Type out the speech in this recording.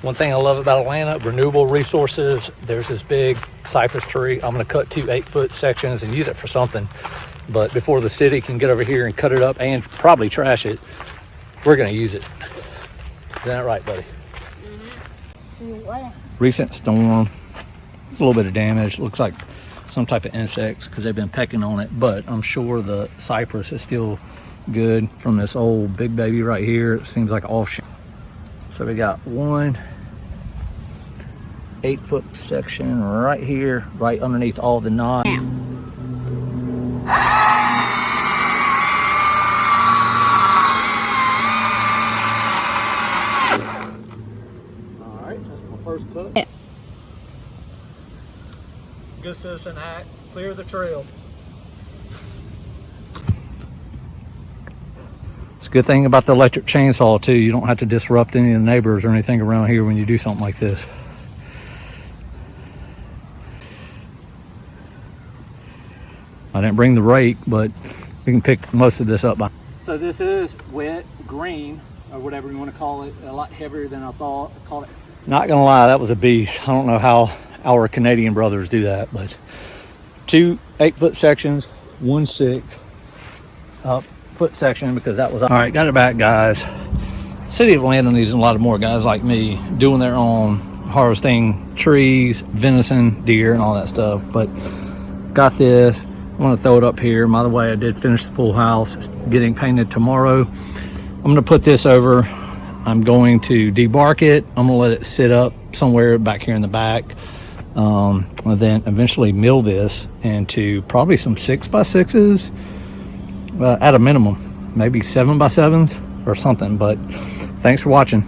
One thing I love about Atlanta, renewable resources. There's this big cypress tree. I'm gonna cut 2 8-foot sections and use it for something. But before the city can get over here and cut it up and probably trash it, we're gonna use it. Isn't that right, buddy? Recent storm. There's a little bit of damage. Looks like some type of insects because they've been pecking on it, but I'm sure the cypress is still good from this old big baby right here. It seems like offshoot. So we got 1 8-foot section right here, right underneath all the knots. Yeah. All right, that's my first cut. Yeah. Good citizen act, clear the trail. It's a good thing about the electric chainsaw too. You don't have to disrupt any of the neighbors or anything around here when you do something like this. I didn't bring the rake, but we can pick most of this up by. So this is wet green, or whatever you want to call it, a lot heavier than I thought. I called it. Not gonna lie, that was a beast. I don't know how our Canadian brothers do that, but 2 8-foot sections, 1 6-foot section, because that was all right. Got it back, guys. City of Atlanta needs a lot of more guys like me doing their own harvesting trees, venison, deer, and all that stuff. But got this. I want to throw it up here. By the way, I did finish the pool house. It's getting painted tomorrow. I'm going to put this over. I'm going to debark it. I'm going to let it sit up somewhere back here in the back. And then eventually mill this into probably some 6x6s at a minimum, maybe 7x7s or something. But thanks for watching.